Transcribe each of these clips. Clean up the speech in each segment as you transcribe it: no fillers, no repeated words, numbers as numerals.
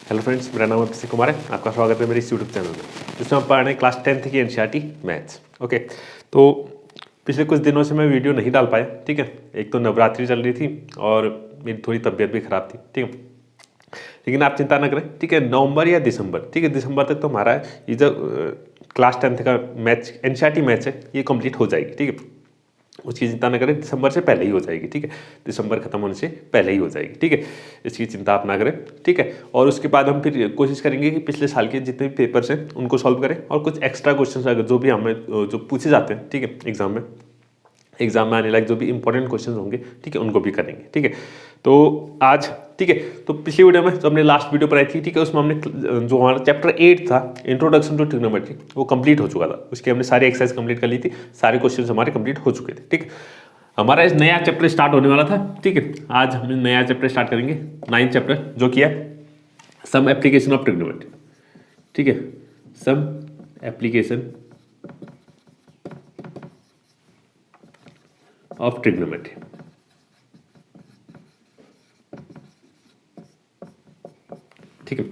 Hello friends, मेरा नाम अभिषेक कुमार है। आपका स्वागत है मेरे इस यूट्यूब चैनल में जिसमें हम पढ़ रहे हैं क्लास 10th की एनसीईआरटी मैथ्स। ओके, तो पिछले कुछ दिनों से मैं वीडियो नहीं डाल पाया। ठीक है, एक तो नवरात्रि चल रही थी और मेरी थोड़ी तबीयत भी खराब थी। ठीक है, लेकिन आप चिंता न करें। ठीक है, नवंबर या दिसंबर, ठीक है, दिसंबर तक तो हमारा ये जो क्लास 10th का मैथ्स एनसीईआरटी मैथ्स है ये कंप्लीट हो जाएगी। ठीक है, उसकी चिंता न करें, दिसंबर से पहले ही हो जाएगी। ठीक है, दिसंबर खत्म होने से पहले ही हो जाएगी। ठीक है, इसकी चिंता आप ना करें। ठीक है, और उसके बाद हम फिर कोशिश करेंगे कि पिछले साल के जितने भी पेपर्स हैं उनको सॉल्व करें और कुछ एक्स्ट्रा क्वेश्चन अगर जो भी हमें जो पूछे जाते हैं, ठीक है, एग्जाम में आने लायक जो भी इंपॉर्टेंट क्वेश्चन होंगे, ठीक है, उनको भी करेंगे। ठीक है, तो आज, ठीक है, तो पिछली वीडियो में जो हमने लास्ट वीडियो बनाई थी, ठीक है, उसमें हमने जो हमारा चैप्टर 8 था इंट्रोडक्शन टू ट्रिग्नोमेट्री वो कंप्लीट हो चुका था। उसकी हमने सारी एक्सरसाइज कंप्लीट कर ली थी, सारे क्वेश्चन हमारे कंप्लीट हो चुके थे। ठीक है, हमारा इस नया चैप्टर स्टार्ट होने वाला था। ठीक है, आज हम नया चैप्टर स्टार्ट करेंगे, 9th चैप्टर, जो कि है सम एप्लीकेशन ऑफ ट्रिग्नोमेट्री। ठीक है, सम एप्लीकेशन ऑफ ट्रिग्नोमेट्री। ठीक है,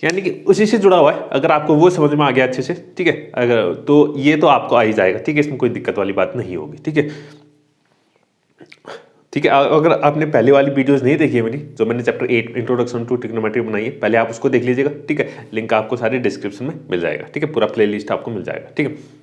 यानी कि उसी से जुड़ा हुआ है। अगर आपको वो समझ में आ गया अच्छे से, ठीक है, अगर तो ये तो आपको आ ही जाएगा। ठीक है, इसमें कोई दिक्कत वाली बात नहीं होगी। ठीक है, ठीक है, अगर आपने पहले वाली वीडियोस नहीं देखी है मेरी, जो मैंने चैप्टर 8 इंट्रोडक्शन टू ट्रिग्नोमेट्री बनाई है, पहले आप उसको देख लीजिएगा। ठीक है, लिंक आपको सारे डिस्क्रिप्शन में मिल जाएगा। ठीक है, पूरा प्लेलिस्ट आपको मिल जाएगा। ठीक है,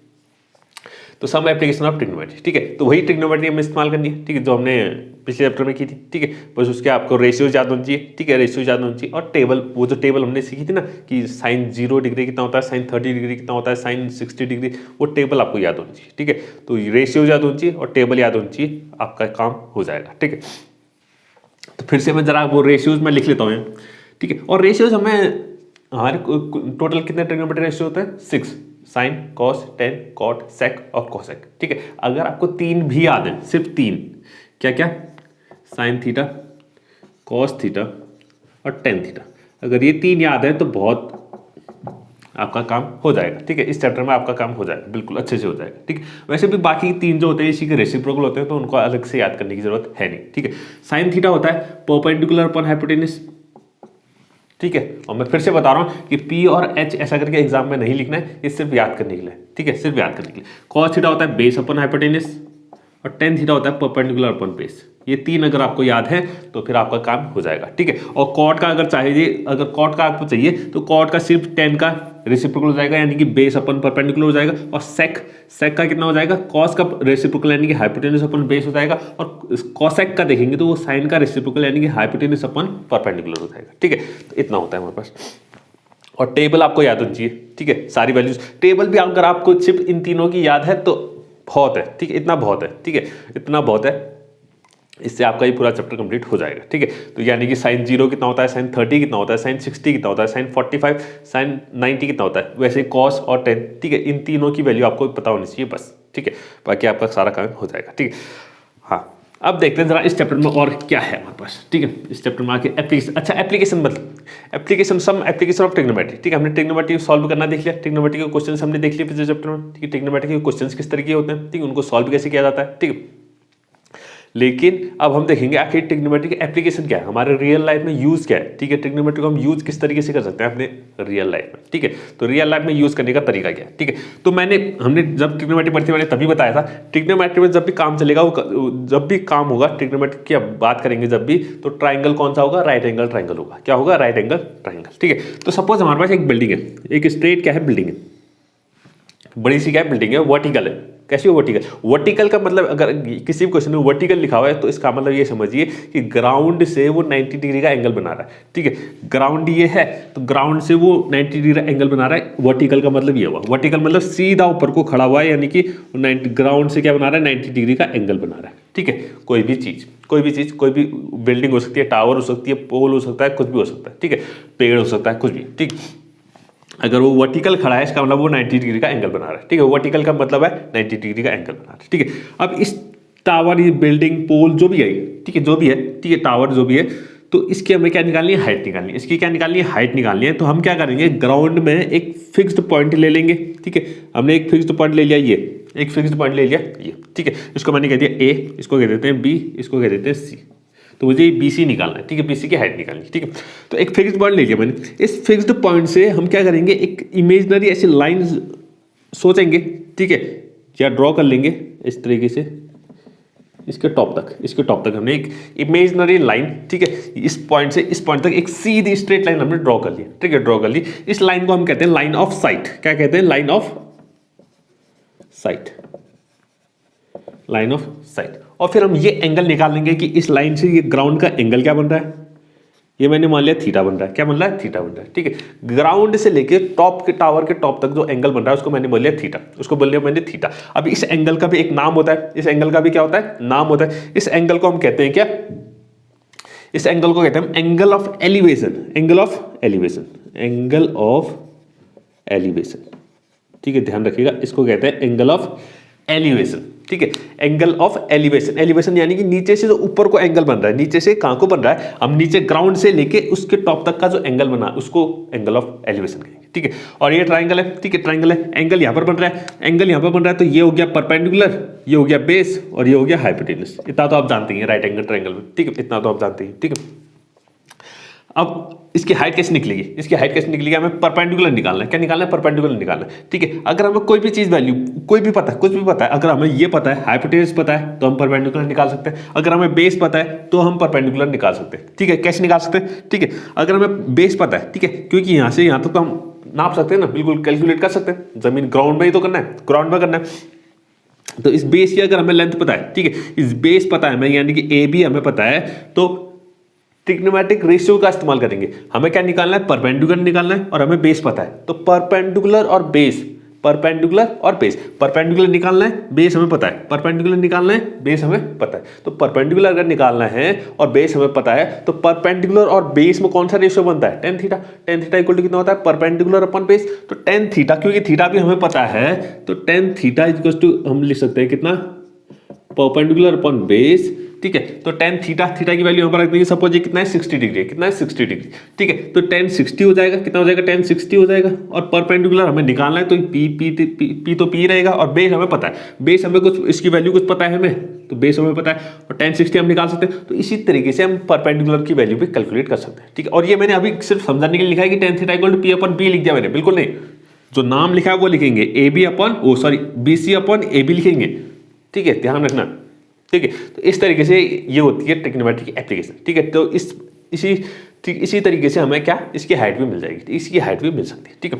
तो सम एप्लीकेशन ऑफ ट्रिग्नोमेट्री। ठीक है, तो वही ट्रिग्नोमेट्री हमें इस्तेमाल करनी है। ठीक है, जो हमने पिछले चैप्टर में की थी। ठीक है, बस उसके आपको रेशियोज याद होनी चाहिए। ठीक है, रेशियोज याद होनी चाहिए और टेबल, वो जो टेबल हमने सीखी थी ना कि साइन 0 डिग्री कितना होता है, साइन 30 डिग्री कितना होता है, साइन 60 डिग्री, वो टेबल आपको याद होनी चाहिए। ठीक है, तो रेशियोज याद होनी चाहिए और टेबल याद होनी चाहिए, आपका काम हो जाएगा। ठीक है, तो फिर से मैं जरा वो रेशियोज में लिख लेता हूँ। ठीक है, और रेशियोज हमें हमारे टोटल कितने ट्रिग्नोमेट्री रेशियो होते हैं? 6, साइन, कॉस, टेन, कॉट, सेक और कोसेक। ठीक है, अगर आपको 3 भी याद है, सिर्फ 3, क्या क्या? साइन थीटा, कॉस थीटा और टेन थीटा, अगर ये 3 याद है तो बहुत आपका काम हो जाएगा। ठीक है, इस चैप्टर में आपका काम हो जाएगा, बिल्कुल अच्छे से हो जाएगा। ठीक है, वैसे भी बाकी 3 जो होते हैं इसी के रेसिप्रोकल होते हैं, तो उनको अलग से याद करने की जरूरत है नहीं। ठीक है, साइन थीटा होता है परपेंडिकुलर अपॉन हाइपोटेन्यूज। ठीक है, और मैं फिर से बता रहा हूं कि P और H ऐसा करके एग्जाम में नहीं लिखना है, ये सिर्फ याद करने के लिए। ठीक है, सिर्फ याद करने के लिए। कॉस थीटा होता है बेस अपॉन हाइपोटेन्यूज और टेन थीटा होता है परपेंडिकुलर अपॉन बेस। ये 3 अगर आपको याद है तो फिर आपका काम हो जाएगा। ठीक है, और कॉट का अगर चाहिए, अगर कॉट का आपको चाहिए तो कॉट का सिर्फ 10 का रेसिप्रोकल हो जाएगा, यानी कि बेस अपन परपेंडिकुलर हो जाएगा। और सेक का कितना हो जाएगा? कॉस का रेसिप्रोकल यानी कि हाइपोटेन्यूज अपन बेस हो जाएगा। और कॉसेक का देखेंगे तो वो साइन का रेसिप्रोकल यानी कि हाइपोटेन्यूज अपन परपेंडिकुलर हो जाएगा। ठीक है, तो इतना होता है हमारे पास। और टेबल आपको याद होनी चाहिए। ठीक है, सारी वैल्यूज टेबल भी अगर आपको सिर्फ इन तीनों की याद है तो बहुत है। ठीक है, इतना बहुत है। ठीक है, इतना बहुत है, इससे आपका ये पूरा चैप्टर कंप्लीट हो जाएगा। ठीक है, तो यानी कि साइन 0 कितना होता है, साइन 30 कितना होता है, साइन 60 कितना होता है, साइन 45, साइन 90 कितना होता है, वैसे कॉस और टेन। ठीक है, इन तीनों की वैल्यू आपको पता होनी चाहिए बस। ठीक है, बाकी आपका सारा काम हो जाएगा। ठीक है, हाँ, अब देखते हैं जरा इस चैप्टर में और क्या है हमारे पास। ठीक है, इस चैप्टर में आके एप्लीकेशन, अच्छा एप्लीकेशन मतलब application, some application of trigonometry. ठीक है, हमने ट्रिग्नोमेट्री सॉल्व करना देख लिया, ट्रिग्नोमेट्री के क्वेश्चंस हमने देख लिए पिछले चैप्टर में। ठीक है, ट्रिग्नोमेट्री के क्वेश्चंस किस तरीके होते हैं, ठीक है, उनको सॉल्व कैसे किया जाता है। ठीक है, लेकिन अब हम देखेंगे आखिर ट्रिग्नोमेट्री की एप्लीकेशन क्या है, हमारे रियल लाइफ में यूज क्या है। ठीक है, ट्रिग्नोमेट्री को हम यूज किस तरीके से कर सकते हैं अपने रियल लाइफ में। ठीक है, तो रियल लाइफ में यूज करने का तरीका क्या है। ठीक है, तो हमने जब ट्रिग्नोमेट्री पढ़ी थी मैंने तभी बताया था, ट्रिग्नोमेट्री में जब भी काम चलेगा, वो जब भी काम होगा ट्रिग्नोमेट्री की बात करेंगे जब भी, तो ट्राइंगल कौन सा होगा? राइट एंगल ट्राइंगल होगा। क्या होगा? Right angle triangle. ठीक है, तो सपोज हमारे पास एक बिल्डिंग है, एक स्ट्रेट क्या है बिल्डिंग है, बड़ी सी क्या है बिल्डिंग है, वर्टिकल है। कैसी हो? वर्टिकल। वर्टिकल का मतलब अगर किसी भी क्वेश्चन में वर्टिकल लिखा हुआ है तो इसका मतलब ये समझिए कि ग्राउंड से वो 90 डिग्री का एंगल बना रहा है। ठीक है, ग्राउंड ये है तो ग्राउंड से वो 90 डिग्री का एंगल बना रहा है। वर्टिकल का मतलब ये हुआ, वर्टिकल मतलब सीधा ऊपर को खड़ा हुआ है, यानी कि 90 ग्राउंड से क्या बना रहा है? 90 डिग्री का एंगल बना रहा है। ठीक है, कोई भी चीज कोई भी बिल्डिंग हो सकती है, टावर हो सकती है, पोल हो सकता है, कुछ भी हो सकता है। ठीक है, पेड़ हो सकता है, कुछ भी। ठीक, अगर वो वर्टिकल खड़ा है इसका मतलब वो 90 डिग्री का एंगल बना रहा है। ठीक है, वर्टिकल का मतलब है 90 डिग्री का एंगल बना रहा है। ठीक है, अब इस टावर, ये बिल्डिंग, पोल जो भी है, ठीक है, जो भी है, ठीक है, टावर जो भी है, तो इसकी हमें क्या निकालनी है? हाइट निकालनी है। इसकी क्या निकालनी है? हाइट निकालनी है। तो हम क्या करेंगे? ग्राउंड में एक फिक्स्ड पॉइंट ले लेंगे। ठीक है, हमने एक फिक्स्ड पॉइंट ले लिया, ये एक फिक्स्ड पॉइंट ले लिया ये। ठीक है, इसको मैंने कह दिया ए, इसको कह देते हैं बी, इसको कह देते हैं सी। तो मुझे ये BC निकालना है, ठीक है, BC की हाइट निकालनी है, ठीक है। तो एक फिक्स्ड पॉइंट ले लिया मैंने, इस फिक्स्ड पॉइंट से हम क्या करेंगे, एक इमेजनरी ऐसी लाइन सोचेंगे, ठीक है, या ड्रॉ कर लेंगे इस तरीके से इसके टॉप तक हमने एक इमेजनरी लाइन, ठीक है, इस पॉइंट से इस पॉइंट तक एक सीधी स्ट्रेट लाइन हमने ड्रॉ कर ली, ठीक है, ड्रॉ कर ली। इस लाइन को हम कहते हैं लाइन ऑफ साइट। क्या कहते हैं? Line of site, line of site. और फिर हम ये एंगल निकाल लेंगे कि इस लाइन से ये ग्राउंड का एंगल क्या बन रहा है, ये मैंने मान लिया थीटा बन रहा है। क्या बन रहा है? थीटा बन रहा है, ठीक है। ग्राउंड से लेके टॉप के टावर के टॉप तक जो एंगल बन रहा है उसको मैंने बोल लिया थीटा, उसको बोल लिया मैंने थीटा। अब इस एंगल का भी एक नाम होता है, इस एंगल का भी क्या होता है? नाम होता है। इस एंगल को हम कहते हैं क्या? इस एंगल को कहते हैं angle of elevation, angle of elevation, angle of elevation, ठीक है, ध्यान रखिएगा, इसको कहते हैं एंगल ऑफ एलिवेशन, ठीक है, एंगल ऑफ एलिवेशन। एलिवेशन यानी कि नीचे से जो ऊपर को एंगल बन रहा है, नीचे से कहां को बन रहा है, हम नीचे ग्राउंड से लेके उसके टॉप तक का जो एंगल बना उसको एंगल ऑफ एलिवेशन कहेंगे, ठीक है। और ये ट्राइंगल है, ठीक है, ट्राइंगल है, एंगल यहां पर बन रहा है, एंगल यहां पर बन रहा है, तो ये हो गया परपेंडिकुलर, ये हो गया बेस और ये हो गया हाइपोटेन्यूज। इतना तो आप जानते हैं राइट एंगल ट्राइंगल में, ठीक है, इतना तो आप जानते हैं, ठीक है। अब इसकी हाइट कैसे निकलेगी? इसकी हाइट कैसे निकलेगी? हमें परपेंडिकुलर निकालना है। क्या निकालना है? परपेंडिकुलर निकालना है, ठीक है। अगर हमें कोई भी चीज वैल्यू, कोई भी पता है, कुछ भी पता है, अगर हमें ये पता है, हाइपोटेन्यूज पता है, तो हम परपेंडिकुलर निकाल सकते हैं। अगर हमें बेस पता है तो हम परपेंडिकुलर निकाल सकते हैं, ठीक है। कैसे निकाल सकते हैं? ठीक है, अगर हमें बेस पता है, ठीक है, क्योंकि यहां से यहां तक तो हम नाप सकते हैं ना, बिल्कुल कैलकुलेट कर सकते हैं। जमीन ग्राउंड में ही तो करना है, ग्राउंड में करना है। तो इस बेस की अगर हमें लेंथ पता है, ठीक है, इस बेस पता है हमें, यानी कि AB हमें पता है, तो ट्रिग्नोमेट्रिक रेशियो का इस्तेमाल करेंगे। हमें क्या निकालना है? परपेंडिकुलर निकालना है, और हमें बेस पता है, तो परपेंडिकुलर और बेस, परपेंडिकुलर और बेस, परपेंडिकुलर निकालना है, बेस हमें पता है, परपेंडिकुलर निकालना है, बेस हमें पता है। तो परपेंडिकुलर अगर निकालना है और बेस हमें पता है, तो परपेंडिकुलर और बेस में कौन सा रेशियो बनता है? Tan theta. Tan theta equal to कितना होता है? परपेंडिकुलर अपन बेस, तो टेन थीटा, क्योंकि थीटा भी हमें पता है, तो टेन थीटा इक्वल टू हम लिख सकते हैं कितना? परपेंडिकुलर अपन बेस, ठीक है। तो टेन थीटा, थीटा की वैल्यू यहां पर रख देंगे, सपोज ये कितना है? 60 डिग्री, कितना है? 60 डिग्री, ठीक है। तो टेन 60 हो जाएगा, कितना हो जाएगा? टेन 60 हो जाएगा। और परपेंडिकुलर हमें निकालना है, तो पी तो पी रहेगा, और बेस हमें पता है, बेस हमें कुछ इसकी वैल्यू कुछ पता है हमें, तो बेस हमें पता है, और टेन 60 हम निकाल सकते हैं। तो इसी तरीके से हम परपेंडिकुलर की वैल्यू भी कैलकुलेट कर सकते हैं, ठीक है। और ये मैंने अभी सिर्फ समझाने के लिए लिखा है कि tan theta equal to P upon B लिख दिया मैंने, बिल्कुल नहीं, जो नाम लिखा है वो लिखेंगे, AB अपन BC अपन AB लिखेंगे, ठीक है, ध्यान रखना, ठीक है। तो इस तरीके से ये होती है ट्रिग्नोमेट्री की एप्लीकेशन, ठीक है। तो इसी तरीके से हमें क्या, इसकी हाइट भी मिल जाएगी, इसकी हाइट भी मिल सकती है, ठीक है।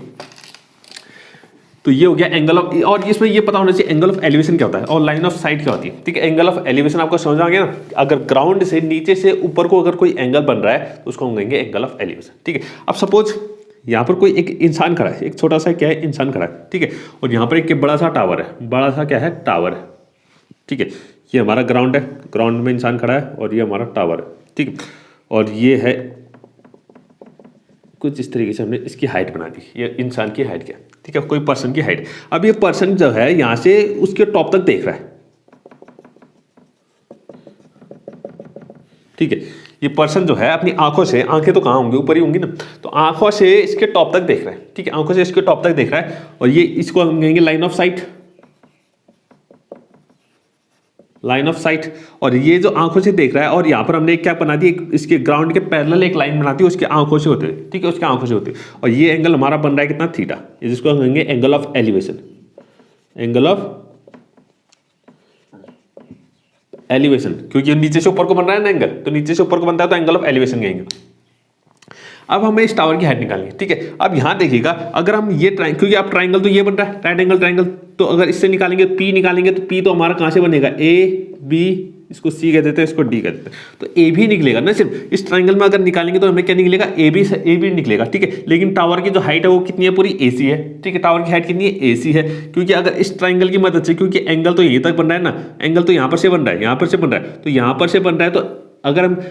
तो ये हो गया एंगल ऑफ, और इसमें ये पता होना चाहिए एंगल ऑफ एलिवेशन क्या होता है और लाइन ऑफ साइट क्या होती है, ठीक है। एंगल ऑफ एलिवेशन आपको समझ आ गया ना? अगर ग्राउंड से नीचे से ऊपर को अगर कोई एंगल बन रहा है तो उसको हम कहेंगे एंगल ऑफ एलिवेशन, ठीक है। अब सपोज यहाँ पर कोई एक इंसान खड़ा है, एक छोटा सा क्या है, इंसान खड़ा है, ठीक है। और यहाँ पर एक बड़ा सा टावर है, बड़ा सा क्या है, टावर है, ठीक है। ये हमारा ग्राउंड है, ग्राउंड में इंसान खड़ा है, और ये हमारा टावर है, ठीक है। और ये है कुछ इस तरीके से हमने इसकी हाइट बना दी, ये इंसान की हाइट क्या, ठीक है, कोई पर्सन की हाइट। अब ये पर्सन जो है यहां से उसके टॉप तक देख रहा है, ठीक है। ये पर्सन जो है अपनी आंखों से, आंखें तो कहाँ होंगी, ऊपर ही होंगी ना, तो आंखों से इसके टॉप तक देख रहा है, ठीक है, आंखों से इसके टॉप तक देख रहा है। और ये इसको हम कहेंगे line of site, line of site. और ये जो आंखों से देख रहा है, और यहाँ पर हमने क्या बना दी, इसके ग्राउंड के पैरेलल एक लाइन बना दी, उसके आंखों से होते, ठीक है, उसके आंखों से होते। और ये एंगल हमारा बन रहा है कितना? थीटा, जिसको हम कहेंगे angle of elevation, angle of elevation, क्योंकि नीचे से ऊपर को बन रहा है ना एंगल, तो नीचे से ऊपर को बनता है तो एंगल ऑफ एलिवेशन कहेंगे। अब हमें इस टावर की हाइट निकालनी है, ठीक है। अब यहां देखिएगा, अगर हम ये क्योंकि अब ट्राइंगल तो ये बन रहा है, राइट एंगल ट्राइंगल, तो अगर इससे निकालेंगे P निकालेंगे, तो P तो हमारा कहां से बनेगा? AB, इसको C कह देते हैं, इसको D कह देते हैं, तो AB निकलेगा ना। सिर्फ इस ट्राइंगल में अगर निकालेंगे तो हमें क्या निकलेगा? AB निकलेगा, ठीक है। लेकिन टावर की जो हाइट है वो कितनी है? पूरी AC है, ठीक है। टावर की हाइट कितनी है? AC है, क्योंकि अगर इस ट्राइंगल की मदद से, क्योंकि एंगल तो यहीं तक बन रहा है ना, एंगल तो यहाँ पर से बन रहा है, यहाँ पर से बन रहा है, तो यहाँ पर से बन रहा है, तो अगर हम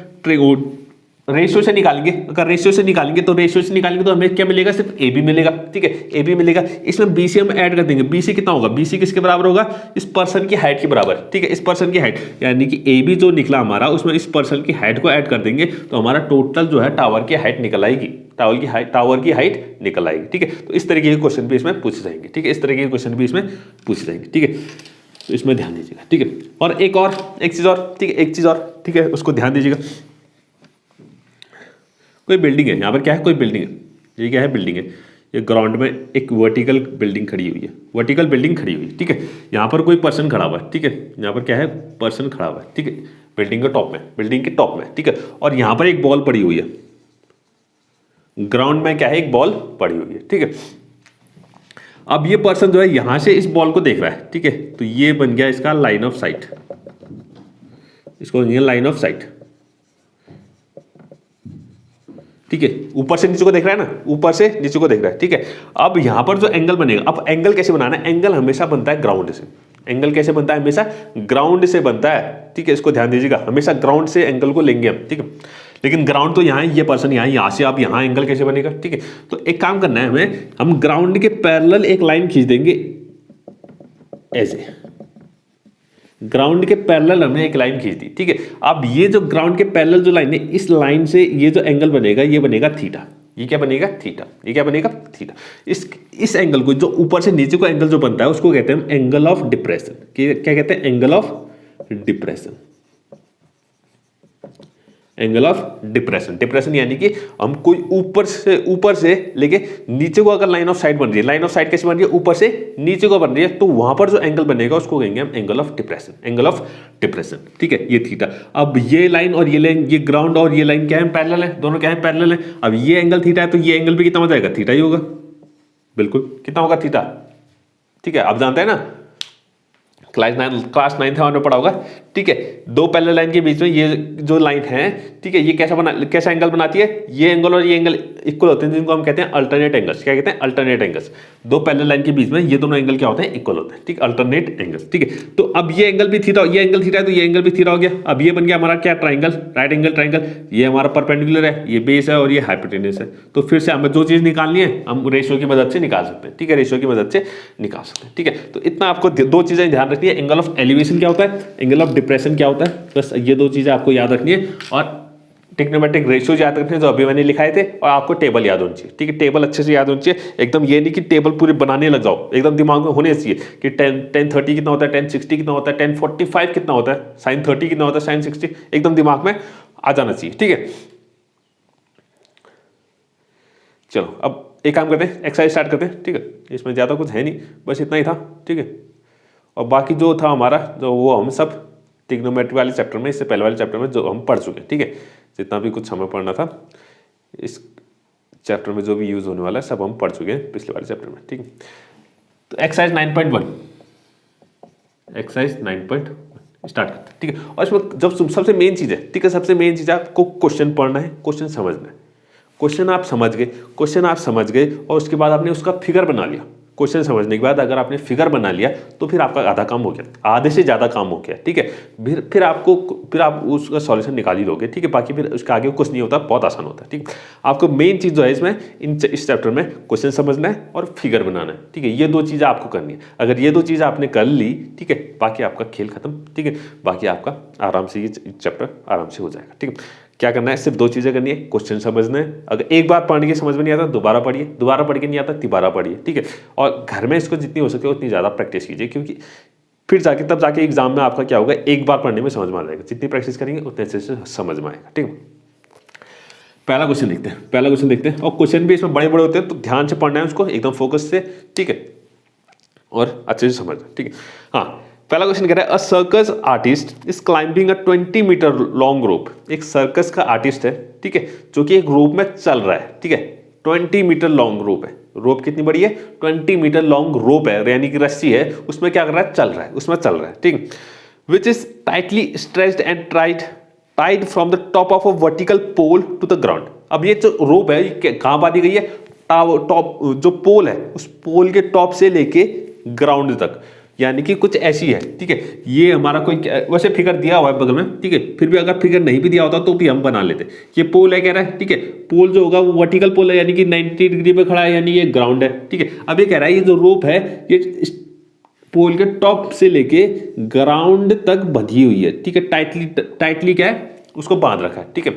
रेशियो से निकालेंगे, अगर रेशियो से निकालेंगे तो हमें क्या मिलेगा? सिर्फ AB मिलेगा, ठीक है, AB मिलेगा। इसमें BC हम ऐड कर देंगे, BC कितना होगा? BC किसके बराबर होगा? इस पर्सन की हाइट के बराबर, ठीक है, इस पर्सन की हाइट, यानी कि AB जो निकला हमारा, उसमें इस पर्सन की हाइट को ऐड कर देंगे, तो हमारा टोटल जो है टावर की हाइट निकल आएगी, टावर की हाइट निकल आएगी, ठीक है। तो इस तरीके के क्वेश्चन भी इसमें पूछे जाएंगे, ठीक है, इस तरीके के क्वेश्चन भी इसमें पूछे जाएंगे, ठीक है। तो इसमें ध्यान दीजिएगा, ठीक है। और एक चीज़ और, ठीक है, एक चीज़ और, ठीक है, उसको ध्यान दीजिएगा। कोई बिल्डिंग है, यहाँ पर क्या है, कोई बिल्डिंग है, ये क्या है, बिल्डिंग है। ये ग्राउंड में एक वर्टिकल बिल्डिंग खड़ी हुई है, वर्टिकल बिल्डिंग खड़ी हुई है, ठीक है। यहाँ पर कोई पर्सन खड़ा हुआ है, ठीक है, यहाँ पर क्या है, पर्सन खड़ा हुआ है, ठीक है, बिल्डिंग के टॉप में, बिल्डिंग के टॉप में, ठीक है। और यहाँ पर एक बॉल पड़ी हुई है, ग्राउंड में क्या है, एक बॉल पड़ी हुई है, ठीक है। अब ये पर्सन जो है यहां से इस बॉल को देख रहा है, ठीक है, तो ये बन गया इसका लाइन ऑफ साइट, इसको लाइन ऑफ साइट, ठीक है। ऊपर से नीचे को देख रहा है ना, ऊपर से नीचे को देख रहा है, ठीक है। अब यहां पर जो एंगल बनेगा, अब एंगल कैसे बनाना है, एंगल हमेशा बनता है ग्राउंड से, एंगल कैसे बनता है, हमेशा ग्राउंड से बनता है, ठीक है। इसको ध्यान दीजिएगा, हमेशा ग्राउंड से एंगल को लेंगे हम, ठीक है। लेकिन ग्राउंड तो यहाँ है, ये पर्सन यहाँ से, आप यहाँ एंगल कैसे बनेगा, ठीक है। तो एक काम करना है हमें, हम ग्राउंड के पैरेलल एक लाइन खींच देंगे ऐसे, ग्राउंड के पैरेलल हमने एक लाइन खींच दी, ठीक है। अब ये जो ग्राउंड के पैरेलल जो लाइन है, इस लाइन से ये जो एंगल बनेगा, ये बनेगा थीटा। ये क्या बनेगा, थीटा। ये क्या बनेगा, थीटा। इस एंगल को, जो ऊपर से नीचे को एंगल जो बनता है, उसको कहते हैं एंगल ऑफ डिप्रेशन। क्या कहते हैं, angle of depression, angle of depression. Depression यानी कि हम कोई ऊपर से लेके नीचे को अगर लाइन ऑफ साइट बन रही है, लाइन ऑफ साइट कैसे बन रही है, ऊपर से नीचे को बन रही है, तो वहां पर जो एंगल बनेगा उसको कहेंगे हम angle of depression, angle of depression, ठीक है। ये थीटा। अब ये लाइन और ये लाइन, ये ग्राउंड और ये लाइन क्या है, पैरेलल है, दोनों क्या है, पैरेलल है। अब ये एंगल थीटा है, तो ये एंगल भी कितना हो जाएगा, थीटा ही होगा, बिल्कुल। कितना होगा, थीटा, ठीक है। आप जानते हैं ना, क्लास 9th में पढ़ा होगा, ठीक है। दो पैरेलल लाइन के बीच में ये जो लाइन है, ठीक है, ये कैसा एंगल बनाती है, ये एंगल और ये एंगल इक्वल होते हैं, जिनको हम कहते हैं अल्टरनेट एंगल्स। क्या कहते हैं, अल्टरनेट एंगल्स। दो पैरेलल लाइन के बीच में ये दोनों एंगल क्या होते हैं, इक्वल होते हैं, ठीक, अल्टरनेट एंगल्स, ठीक है। तो अब ये एंगल भी थीटा, ये एंगल थीटा है, तो ये एंगल भी थीटा हो गया। अब ये बन गया हमारा क्या, ट्राइंगल, राइट एंगल ट्राइंगल। ये हमारा परपेंडिकुलर है, ये बेस है और ये हाइपोटेन्यूस है। तो फिर से हमें जो चीज निकालनी है हम रेशियो की मदद से निकाल सकते हैं, ठीक है, रेशियो की मदद से निकाल सकते हैं, ठीक है। तो इतना आपको दो चीजें ध्यान रखनी है, एंगल ऑफ एलिवेशन क्या होता है, एंगल ऑफ डिप्रेशन क्या होता है, बस ये दो चीजें आपको याद रखनी है। और ट्रिग्नोमेट्रिक रेशियो याद रखने जो अभी मैंने लिखाए थे, और आपको टेबल याद होनी चाहिए, ठीक है। टेबल अच्छे से याद होनी चाहिए, एकदम ये नहीं कि टेबल पूरे बनाने लग जाओ, एकदम दिमाग में होने चाहिए कि tan 30 कितना होता है, tan 60 कितना होता है, tan 45 कितना होता है, sin 30 कितना होता है, sin 60, एकदम दिमाग में आ जाना चाहिए, ठीक है। चलो अब एक काम करते हैं, एक्सरसाइज स्टार्ट करते हैं, ठीक है। इसमें ज़्यादा कुछ है नहीं, बस इतना ही था, ठीक है। और बाकी जो था हमारा, जो वो हम सब ट्रिग्नोमेट्री वाले चैप्टर में, इससे पहले वाले चैप्टर में जो हम पढ़ चुके हैं, ठीक है। जितना भी कुछ हमें पढ़ना था इस चैप्टर में, जो भी यूज होने वाला है, सब हम पढ़ चुके हैं पिछले वाले चैप्टर में, ठीक है। तो एक्सरसाइज 9.1, एक्सरसाइज 9.1 स्टार्ट करते हैं, ठीक है। और इसमें जब सबसे मेन चीज़ है, ठीक है, सबसे मेन चीज़ आपको क्वेश्चन पढ़ना है, क्वेश्चन समझना है। क्वेश्चन आप समझ गए और उसके बाद आपने उसका फिगर बना लिया। क्वेश्चन समझने के बाद अगर आपने फिगर बना लिया तो फिर आपका आधा काम हो गया, आधे से ज़्यादा काम हो गया, ठीक है। फिर आप उसका सॉल्यूशन निकाल ही लोगे, ठीक है। बाकी फिर उसका आगे कुछ नहीं होता, बहुत आसान होता है, ठीक है। आपको मेन चीज़ जो है इसमें, इस चैप्टर में क्वेश्चन समझना है और फिगर बनाना है, ठीक है। ये दो चीज़ें आपको करनी है। अगर ये दो चीज़ें आपने कर ली, ठीक है, बाकी आपका खेल खत्म, ठीक है। बाकी आपका आराम से ये चैप्टर आराम से हो जाएगा, ठीक है। क्या करना है, सिर्फ दो चीज़ें करनी है, क्वेश्चन समझना है। अगर एक बार पढ़ने की समझ में नहीं आता, दोबारा पढ़िए, दोबारा पढ़ के नहीं आता, तिबारा पढ़िए, ठीक है। और घर में इसको जितनी हो सके उतनी ज़्यादा प्रैक्टिस कीजिए, क्योंकि फिर तब जाके एग्जाम में आपका क्या होगा, एक बार पढ़ने में समझ में आ जाएगा। जितनी प्रैक्टिस करेंगे उतने अच्छे से समझ में आएगा, ठीक है। पहला क्वेश्चन देखते हैं, और क्वेश्चन भी इसमें बड़े बड़े होते हैं, तो ध्यान से पढ़ना है उसको, एकदम फोकस से, ठीक है, और अच्छे से समझना, ठीक है। हाँ, पहला क्वेश्चन कह रहा है, a circus artist is climbing a 20 metre long rope. एक सर्कस का आर्टिस्ट है, ठीक है, जो कि एक रोप में चल रहा है, ठीक है। 20 मीटर लॉन्ग रोप है, रोप कितनी बड़ी है, 20 मीटर लॉन्ग रोप है, यानी कि रस्सी है, उसमें क्या कर रहा है, चल रहा है, ठीक है। Which is tightly stretched and tied from the top of a vertical pole to the ground. अब ये जो रोप है, ये कहाँ बांधी गई है, टॉप जो पोल है, उस पोल के टॉप से लेके ग्राउंड तक, यानी कि कुछ ऐसी है, ठीक है। ये हमारा कोई वैसे फिगर दिया हुआ है बगल में, ठीक है। फिर भी अगर फिगर नहीं भी दिया होता तो भी हम बना लेते। ये पोल है कह रहा है, ठीक है। पोल जो होगा वो वर्टिकल पोल है, यानी कि 90 डिग्री पे खड़ा है, यानी ये ग्राउंड है, ठीक है। अब ये कह रहा है, ये जो रोप है ये पोल के टॉप से लेके ग्राउंड तक बंधी हुई है, ठीक है। टाइटली क्या है, उसको बांध रखा है, ठीक है।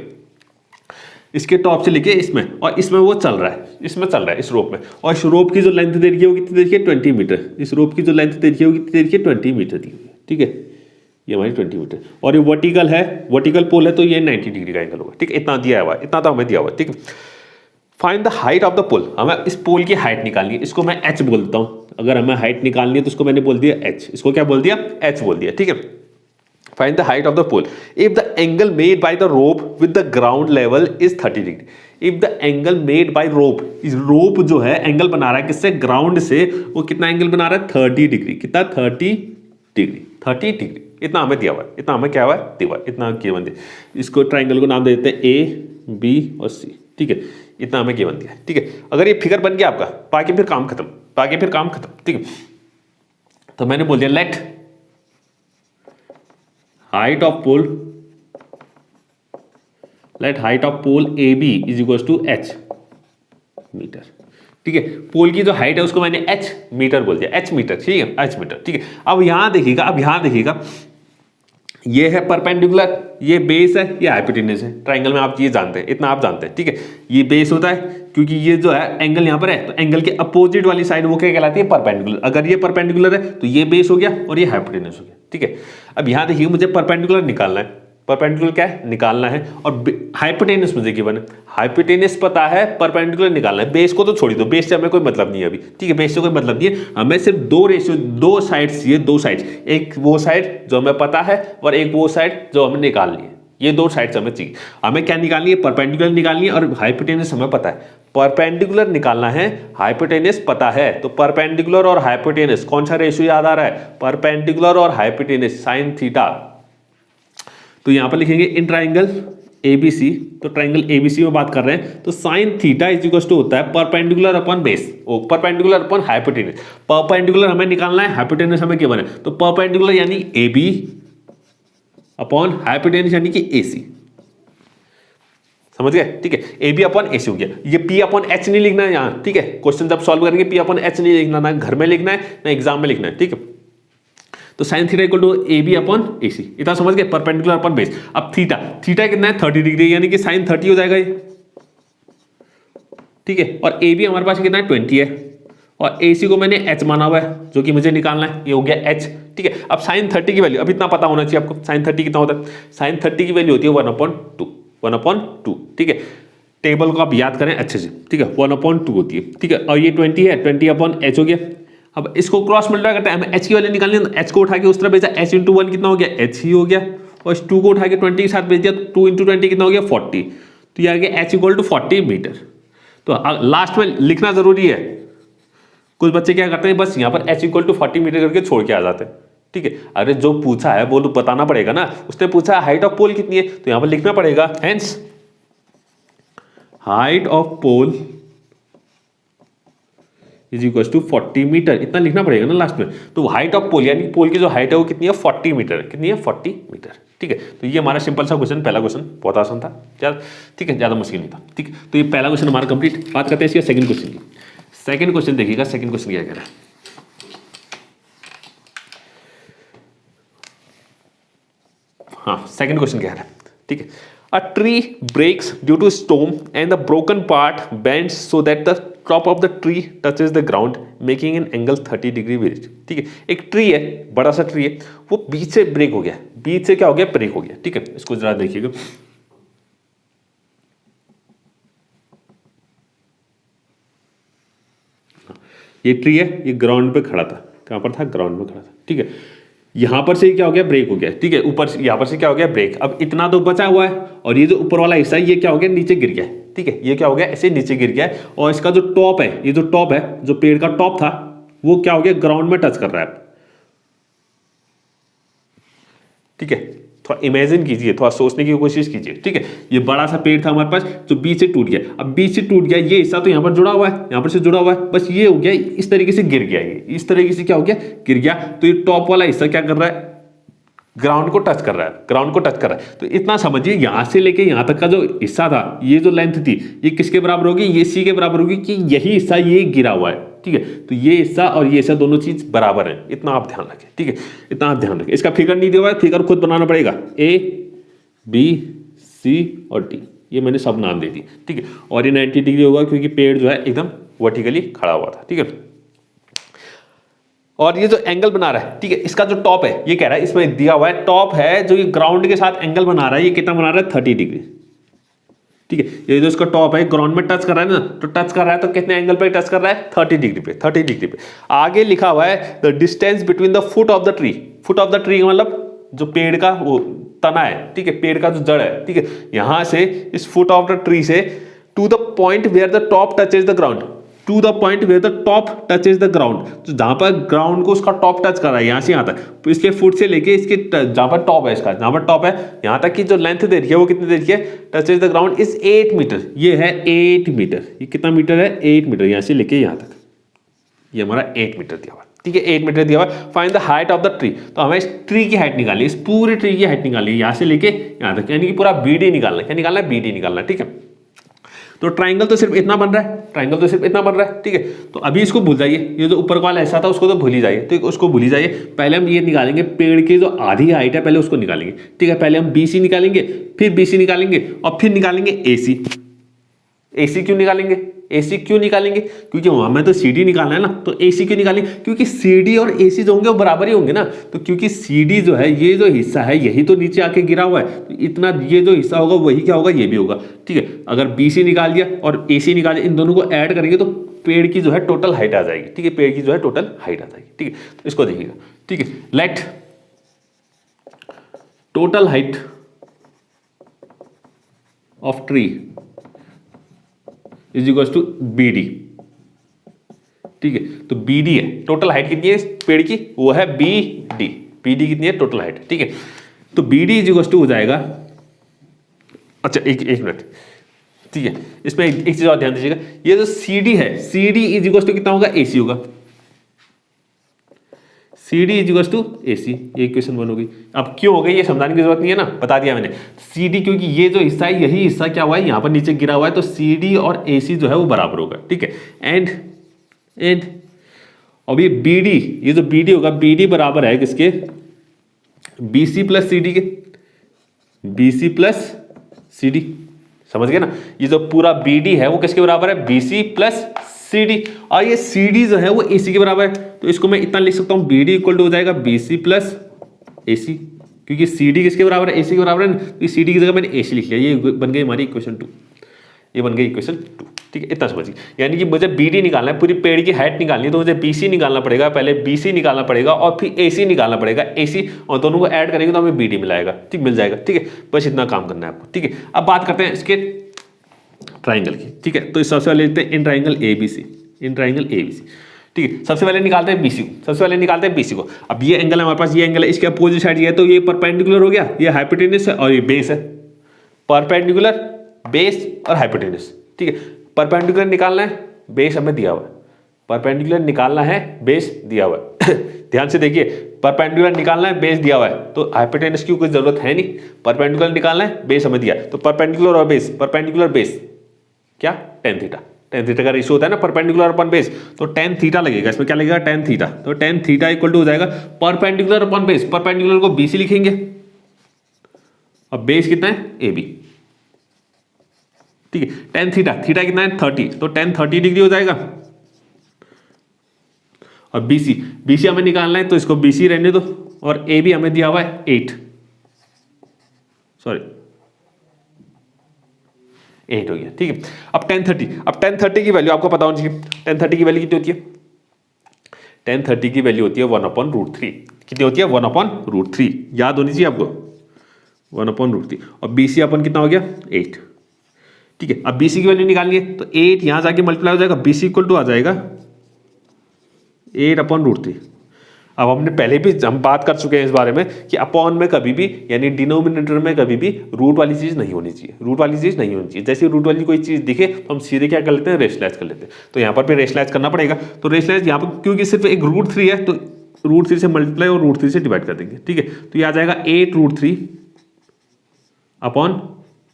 इसके टॉप से लेके इसमें, और इसमें वो चल रहा है, इसमें चल रहा है, इस रोप में, और इस रोप की जो लेंथ दे रही है वो कितनी देखिए 20 मीटर, इस रोप की जो लेंथ दे रही है वो कितनी देखिए 20 मीटर दी हुई है, ठीक है, ये हमारी 20 मीटर, और ये वर्टिकल है, वर्टिकल पोल है तो ये 90 डिग्री का एंगल होगा, ठीक है, इतना दिया हुआ है, इतना तो हमें दिया हुआ है, ठीक है। Find the height of the pole, हमें इस पोल की हाइट निकालनी है, इसको मैं एच बोलता हूँ, अगर हमें हाइट निकालनी है तो इसको मैंने बोल दिया एच, इसको क्या बोल दिया एच बोल दिया, ठीक है। Find the height of the pole if the angle made by the rope with the ground level is 30 डिग्री, if the angle made by rope, इस रोप जो है एंगल बना रहा है किससे, ग्राउंड से, वो कितना एंगल बना रहा है 30 डिग्री, कितना 30 डिग्री, 30 डिग्री, इतना हमें दिया हुआ है, इतना हमें क्या हुआ है दिया हुआ है, इतना गिवन दिया, इसको ट्राइंगल को नाम दे देते हैं ए बी और सी, ठीक है, इतना हमें गिवन दिया है, ठीक है। अगर ये फिगर बन गया आपका, बाकी फिर काम खत्म, बाकी फिर काम खत्म, ठीक है। तो मैंने बोल दिया let height of pole, let height of pole A B is equal to H metre, ठीक है। पोल की जो हाइट है उसको मैंने एच मीटर बोल दिया, एच मीटर, ठीक है, एच मीटर, ठीक है। अब यहां देखिएगा, अब यहां देखिएगा, ये है परपेंडिकुलर, ये बेस है, ये हाइपोटेन्यूज है, ट्राइंगल में आप ये जानते हैं, इतना आप जानते हैं, ठीक है। ये बेस होता है क्योंकि ये जो है एंगल यहाँ पर है, तो एंगल के अपोजिट वाली साइड वो क्या कहलाती है परपेंडिकुलर, अगर ये परपेंडिकुलर है तो ये बेस हो गया और ये हाइपोटेन्यूज हो गया, ठीक है। अब यहाँ देखिए मुझे परपेंडिकुलर निकालना है, परपेंडिकुलर क्या है निकालना है, और हाइपोटेन्यूज मुझे गिवन है, हाइपोटेन्यूज पता है, परपेंडिकुलर निकालना है, बेस को तो छोड़ दो, बेस से हमें कोई मतलब नहीं है अभी, ठीक है, बेस से कोई मतलब नहीं है, हमें सिर्फ दो रेशियो, दो साइड्स चाहिए, दो साइड्स, एक वो साइड जो हमें पता है और एक वो साइड जो हमें निकालनी है, ये दो साइड्स हमें चाहिए। हमें क्या निकालनी है, परपेंडिकुलर निकालनी है और हाइपोटेन्यूज हमें पता है, परपेंडिकुलर निकालना है, हाइपोटेन्यूज पता है, तो परपेंडिकुलर और हाइपोटेन्यूज कौन सा रेशियो याद आ रहा है, परपेंडिकुलर और हाइपोटेन्यूज साइन थीटा, तो यहां पर लिखेंगे इन ट्राइंगल एबीसी, तो ट्राइंगल एबीसी में बात कर रहे हैं, तो sine theta is equal to होता है परपेंडिकुलर अपॉन बेस, ओ परपेंडिकुलर अपॉन हाइपोटेन्यूज, परपेंडिकुलर हमें निकालना है, हाइपोटेन्यूज हमें क्या बना है, तो परपेंडिकुलर यानी एबी अपॉन हाइपोटेन्यूज यानी कि एसी, समझ गए, ठीक है, ए बी अपॉन एसी हो गया, ये पी अपॉन एच नहीं लिखना है यहाँ, ठीक है, क्वेश्चन जब सॉल्व करेंगे पी अपॉन एच नहीं लिखना, ना घर में लिखना है ना एग्जाम में लिखना है, ठीक है। तो sine theta equal to A B upon A C, इतना समझ गए, परपेंडिकुलर अपॉन बेस। अब थीटा, थीटा कितना है 30 डिग्री, यानी कि साइन 30 हो जाएगा ये, ठीक है, और ए बी हमारे पास कितना है 20 है, और ए सी को मैंने एच माना हुआ है जो कि मुझे निकालना है, ये हो गया एच, ठीक है। अब साइन 30 की वैल्यू अब इतना पता होना चाहिए आपको, साइन 30 कितना होता है, साइन 30 की वैल्यू होती है 1/2, 1/2, ठीक है, टेबल को आप याद करें अच्छे से, ठीक है, 1/2 होती है, ठीक है, और ये 20 है, 20 अपॉन एच हो गया। अब इसको क्रॉस मल्टीप्लाई करते हैं, हमें एच की वैल्यू निकालनी है, तो एच को उठा के उस तरफ भेजा, एच इंटू 1 कितना हो गया, एच ही हो गया, और इस 2 को उठा के 20 के साथ भेज दिया, तो 2 इंटू 20 कितना हो गया 40, तो ये आ गया एच इक्वल टू 40 मीटर। तो लास्ट में लिखना जरूरी है, कुछ बच्चे क्या करते हैं बस यहाँ पर एच इक्वल टू 40 मीटर करके छोड़ के आ जाते हैं, ठीक है। अरे जो पूछा है वो तो बताना पड़ेगा ना, उसने पूछा हाइट ऑफ पोल कितनी है, तो यहाँ पर लिखना पड़ेगा, hence height of pole is equal to 40 metre, इतना लिखना पड़ेगा ना लास्ट में। तो हाइट ऑफ पोल यानी पोल की जो हाइट है वो कितनी है 40 मीटर, कितनी है 40 मीटर, ठीक है। तो ये हमारा सिंपल सा क्वेश्चन, पहला क्वेश्चन बहुत आसान था, ज़्यादा, ठीक है, ज़्यादा मुश्किल नहीं था, ठीक है। तो ये पहला क्वेश्चन हमारा कंप्लीट। बात करते हैं इसके सेकंड क्वेश्चन की। सेकंड क्वेश्चन देखिएगा, सेकंड क्वेश्चन क्या कह रहा है, हाँ सेकंड क्वेश्चन क्या है, ठीक है। A tree breaks due to storm and the broken part bends so that the top of the tree touches the ground, making an angle 30 degree with it, ठीक है। एक ट्री है, बड़ा सा ट्री है, वो बीच से ब्रेक हो गया, बीच से क्या हो गया ब्रेक हो गया, ठीक है। इसको जरा देखिएगा, ये ट्री है, ये ग्राउंड पे खड़ा था, कहां पर था, ग्राउंड में खड़ा था, ठीक है। यहां पर से क्या हो गया ब्रेक हो गया, ठीक है, ऊपर यहां पर से क्या हो गया ब्रेक। अब इतना तो बचा हुआ है, और ये जो ऊपर वाला हिस्सा है ये क्या हो गया नीचे गिर गया, ठीक है, ये क्या हो गया ऐसे नीचे गिर गया है, और इसका जो टॉप है, ये जो टॉप है, जो पेड़ का टॉप था वो क्या हो गया ग्राउंड में टच कर रहा है, ठीक है। थोड़ा इमेजिन कीजिए, थोड़ा सोचने की कोशिश कीजिए, ठीक है। ये बड़ा सा पेड़ था हमारे पास जो बीच से टूट गया, अब बीच से टूट गया, ये हिस्सा तो यहाँ पर जुड़ा हुआ है, यहाँ पर से जुड़ा हुआ है, बस ये हो गया इस तरीके से गिर गया, ये इस तरीके से क्या हो गया गिर गया। तो ये टॉप वाला हिस्सा क्या कर रहा है ग्राउंड को टच कर रहा है, ग्राउंड को टच कर रहा है। तो इतना समझिए, यहां से लेके यहां तक का जो हिस्सा था, ये जो लेंथ थी, ये किसके बराबर होगी, ये सी के बराबर होगी, कि यही हिस्सा ये गिरा हुआ है, ठीक है। तो ये हिस्सा और ये हिस्सा दोनों चीज बराबर है, इतना आप ध्यान रखें, ठीक है, इतना आप ध्यान रखें। इसका फिगर नहीं दिया हुआ है, फिगर खुद बनाना पड़ेगा, ए बी सी और डी, ये मैंने सब नाम दे दी, ठीक है। और ये 90 डिग्री होगा क्योंकि पेड़ जो है एकदम वर्टिकली खड़ा हुआ था, ठीक है। और ये जो एंगल बना रहा है, ठीक है, इसका जो टॉप है, ये कह रहा है इसमें दिया हुआ है टॉप है जो ये ग्राउंड के साथ एंगल बना रहा है, ये कितना बना रहा है 30 डिग्री, ठीक है। ये जो इसका टॉप है ग्राउंड में टच कर रहा है ना, तो टच कर रहा है तो कितने एंगल पे टच कर रहा है 30 डिग्री पे, 30 डिग्री पे। आगे लिखा हुआ है the distance between the foot of the tree, foot of the tree मतलब जो पेड़ का वो तना है, ठीक है, पेड़ का जो जड़ है, ठीक है, यहां से इस फुट ऑफ द ट्री से to the point where the top touches the ground, to the point where the top touches the ground, तो जहां पर ग्राउंड को उसका टॉप टच कर रहा है यहां से यहां तक, तो इसके फुट से लेके इसके जहां पर टॉप है, इसका जहां पर टॉप है यहां तक की जो लेंथ दे रही है वो कितनी दे रही है, touches the ground is 8 metre, ये है 8 मीटर, ये कितना मीटर है 8 मीटर, यहां से लेके यहां तक ये हमारा 8 मीटर दिया हुआ, ठीक है, 8 मीटर दिया हुआ। Find the height of the tree, तो हमें इस ट्री की हाइट निकालनी है, इस पूरे ट्री की हाइट निकालनी है यहां से लेके यहां तक, यानी कि पूरा बीडी निकालना है, क्या निकालना है बीडी निकालना है, ठीक है। तो ट्राइंगल तो सिर्फ इतना बन रहा है, ट्राइंगल तो सिर्फ इतना बन रहा है, ठीक है। तो अभी इसको भूल जाइए, ये जो ऊपर वाला ऐसा था उसको तो भूल ही जाइए, तो उसको भूल ही जाइए। पहले हम ये निकालेंगे पेड़ की जो आधी हाइट है, पहले उसको निकालेंगे, ठीक है। पहले हम बीसी निकालेंगे, फिर बीसी निकालेंगे और फिर निकालेंगे एसी। एसी क्यों निकालेंगे, एसी क्यों निकालेंगे, क्योंकि हमें तो सीडी निकालना है ना, तो एसी क्यों निकालेंगे, क्योंकि सीडी और एसी जो होंगे वो बराबर ही होंगे ना, तो क्योंकि सीडी जो है ये जो हिस्सा है यही तो नीचे आके गिरा हुआ है, तो इतना ये जो हिस्सा होगा वही क्या होगा ये भी होगा, ठीक है। अगर बीसी निकाल दिया और एसी निकाल दिया, इन दोनों को ऐड करेंगे तो पेड़ की जो है टोटल हाइट आ जाएगी, ठीक है, पेड़ की जो है टोटल हाइट आ जाएगी, ठीक है। तो इसको देखिएगा, ठीक है, let total height of tree is equal to B D, ठीक है। तो बी डी है टोटल हाइट कितनी है पेड़ की, वो है बी डी, बी डी कितनी है टोटल हाइट, ठीक है। तो B D is equal to हो जाएगा, अच्छा एक मिनट, ठीक है, इसमें एक चीज और ध्यान दीजिएगा, ये जो सी डी है, C D is equal to कितना होगा एसी होगा, C D is equal to AC, ये इक्वेशन 1 हो गई। अब क्यों हो गई ये समझाने की जरूरत नहीं है ना, बता दिया मैंने। सी डी क्योंकि ये जो हिस्सा है यही हिस्सा क्या हुआ है यहाँ पर नीचे गिरा हुआ है, तो सी डी और एसी जो है वो बराबर होगा, ठीक है। एंड अब ये बी डी, ये जो बी डी होगा, बी डी बराबर है किसके, B C plus C D के, B C plus C D, समझ गए ना। ये जो पूरा बी डी है वो किसके बराबर है, B C plus C D, और ये सी डी जो है वो ए सी के बराबर है, तो इसको मैं इतना लिख सकता हूं बी डी इक्वल टू हो जाएगा बी सी प्लस ए सी, क्योंकि सी डी किसके बराबर है, ए सी के बराबर है, तो सी डी की जगह मैंने ए सी लिख लिया, ये बन गई हमारी इक्वेशन 2, ये बन गई इक्वेशन 2, ठीक है। इतना समझिए, यानी कि मुझे बी डी निकालना है, पूरी पेड़ की हाइट निकालनी है, तो मुझे बी सी निकालना पड़ेगा, पहले बी सी निकालना पड़ेगा और फिर ए सी निकालना पड़ेगा, ए सी, और दोनों को ऐड करेंगे तो हमें बी डी मिलाएगा, ठीक, मिल जाएगा, ठीक है। बस इतना काम करना है आपको, ठीक है। अब बात करते हैं इसके ट्राइंगल की, ठीक है। तो सबसे पहले लेते हैं in triangle A B C, in triangle A B C, ठीक है। सबसे पहले निकालते हैं बीसी को, सबसे पहले निकालते हैं बीसी को। अब ये एंगल है हमारे पास, ये एंगल है, इसके अपोजिट साइड ये है, तो ये परपेंडिकुलर हो गया, ये हाइपोटेनस है और ये बेस है, परपेंडिकुलर बेस और हाइपोटेनस, ठीक है। परपेंडिकुलर निकालना है, बेस हमें दिया हुआ है, परपेंडिकुलर निकालना है, बेस दिया हुआ है ध्यान से देखिए, परपेंडिकुलर निकालना है, बेस दिया हुआ है, तो हाइपोटेनस की कोई जरूरत है नहीं, परपेंडिकुलर निकालना है, बेस हमें दिया है, तो परपेंडिकुलर और बेस, परपेंडिकुलर बेस क्या टेन थीटा, टेन थीटा का रेशियो होता है ना परपेंडिकुलर अपॉन बेस, तो टेन थीटा लगेगा, इसमें क्या लगेगा टेन थीटा, तो टेन थीटा इक्वल टू हो जाएगा परपेंडिकुलर अपॉन बेस, परपेंडिकुलर को बीसी लिखेंगे, अब बेस कितना है ए बी, ठीक है। टेन थीटा, थीटा कितना है 30, तो टेन 30 डिग्री हो जाएगा, और बीसी, बीसी हमें निकालना है तो इसको बीसी रहने दो, और ए बी हमें दिया हुआ है 8 हो गया, ठीक है। अब टेन थर्टी की वैल्यू आपको पता होनी चाहिए, टेन थर्टी की वैल्यू कितनी होती है, टेन थर्टी की वैल्यू होती है 1/√3, कितनी होती है 1/√3, याद होनी चाहिए आपको 1/√3, और बीसी अपन कितना हो गया 8, ठीक है। अब बीसी की वैल्यू निकालनी है, तो 8 यहां जाके मल्टीप्लाई हो जाएगा, बीसी इक्वल टू आ जाएगा 8/√3। अब हमने पहले भी हम बात कर चुके हैं इस बारे में कि अपॉन में कभी भी, यानी डिनोमिनेटर में कभी भी रूट वाली चीज नहीं होनी चाहिए, रूट वाली चीज नहीं होनी चाहिए। जैसे रूट वाली कोई चीज दिखे तो हम सीधे क्या कर लेते हैं, रेशलाइज कर लेते हैं, तो यहाँ पर भी रेशलाइज करना पड़ेगा, तो रेशलाइज यहाँ पर क्योंकि सिर्फ एक √3 है, तो √3 से मल्टीप्लाई और √3 से डिवाइड कर देंगे, ठीक है। तो ये आ जाएगा 8√3 अपॉन